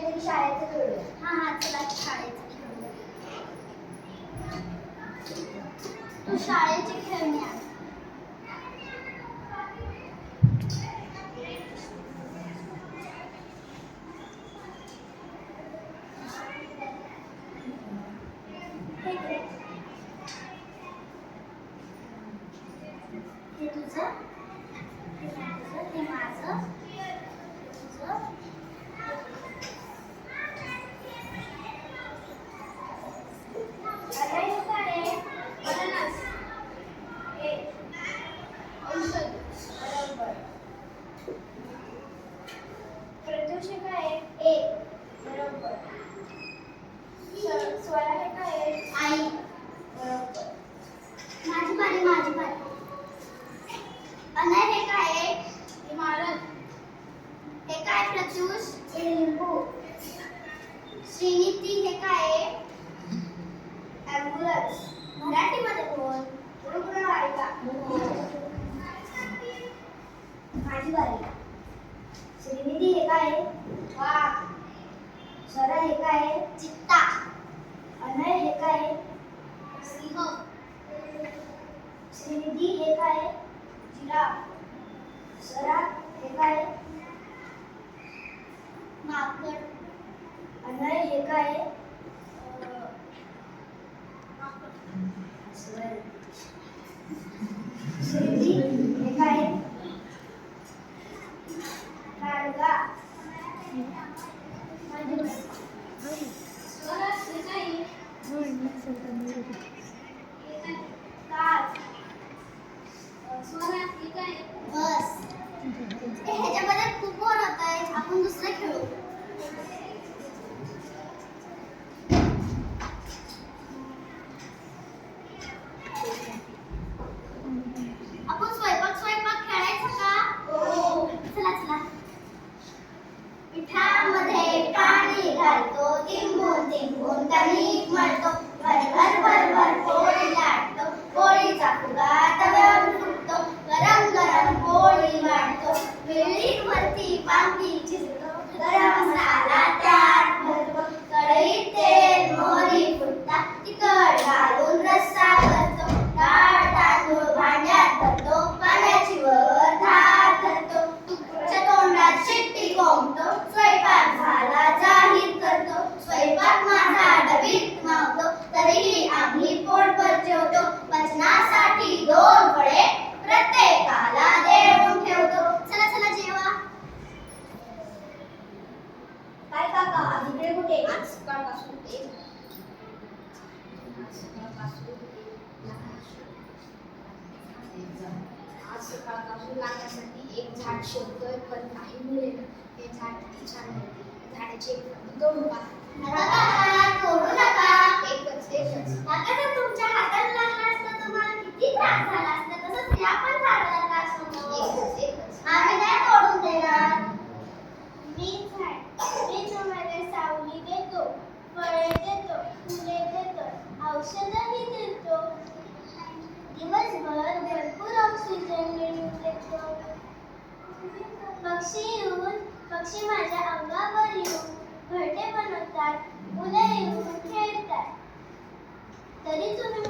काहीतरी शाळेचं खेळूया. हा हा चला शाळेचं खेळूया. तू शाळेचे खेळणे आण. हे तुझं, हे तुझं, हे माझं, हे तुझं. अरे हे काय आहे? अननस. ए. औषध. बरोबर. प्रत्युष हे काय आहे? ए. बरोबर. स्वरा हे काय आहे? आई. बरोबर. माझी बारी, माझी बारी. अनय हे काय आहे? इमारत. हे काय प्रत्युष? हे लिंबू. श्रीनिती हे काय आहे? ॲम्ब्युलन्स. मराठीमध्ये बोल. रुग्णवाहिका. माझी बारी. श्रीनिधी हे काय आहे? वाघ. स्वरा हे काय आहे? चित्ता. अनय हे काय आहे? सिंह. श्रीनिधी हे काय आहे? जिराफ. स्वरा हे काय आहे? माकड. अनय हे काय आहे? श्रीनिधी हे काय आहे? गाडगा. माझी बारी. स्वरा हे काय आहे? कार. स्वरा हे काय आहे? बस. ह्याच्यामध्ये खूप बोर होत आहे. आपण दुसरं खेळू. आपण स्वयंपाक स्वयंपाक खेळायचं का? हो. चला चला. पिठामध्ये पाणी घालतो, तिंबून तिंबून कणिक मळतो, भरभर भरभर पोळी लाटतो, पोळीचा फुगा तव्यावर फुटतो, गरम गरम पोळी वाढतो, विळीवरती पांगी चिरतो, गरम मसाला त्यात भरतो, कढईत तेल मोहरी फुटता, तिखट घालून रस्सा करतो, डाळ तांदूळ भांड्यात भरतो, पाण्याची वर धार धरतो, तुमच्या तोंडात शिट्टी कोंबतो, स्वयंपाक झाला जाहीर करतो, स्वयंपाक माझा डबीत मावतो, तरीही आम्ही पोटभर जेवतो, पचनासाठी 2 फळे प्रत्येकाला देऊन ठेवतो. चला चला जेवा. काय काका आज इकडे कुठे? आज सकाळपासून लागण्यासाठी एक झाड शोधतोय, पण काही मिळेल. हे झाड किती छान आहे. झाडाची एक फांदी तोडून पहा. तोडू नका. एकच एकच. काका जर तुमच्या हातात लागला असता तर मला किती त्रास झाला असता. तसंच या पण झाडाला त्रास होतो. एकच एकच. आम्ही नाही तोडून देणार. मी तुम्हाला सावली देतो, फळे देतो, फुले देतो, औषधही देतो, दिवसभर भरपूर ऑक्सिजन मिळवून देतो. पक्षी माझ्या अंगावर येऊन घरटे बनवतात, मुलं येऊन खेळतात, तरी तुम्ही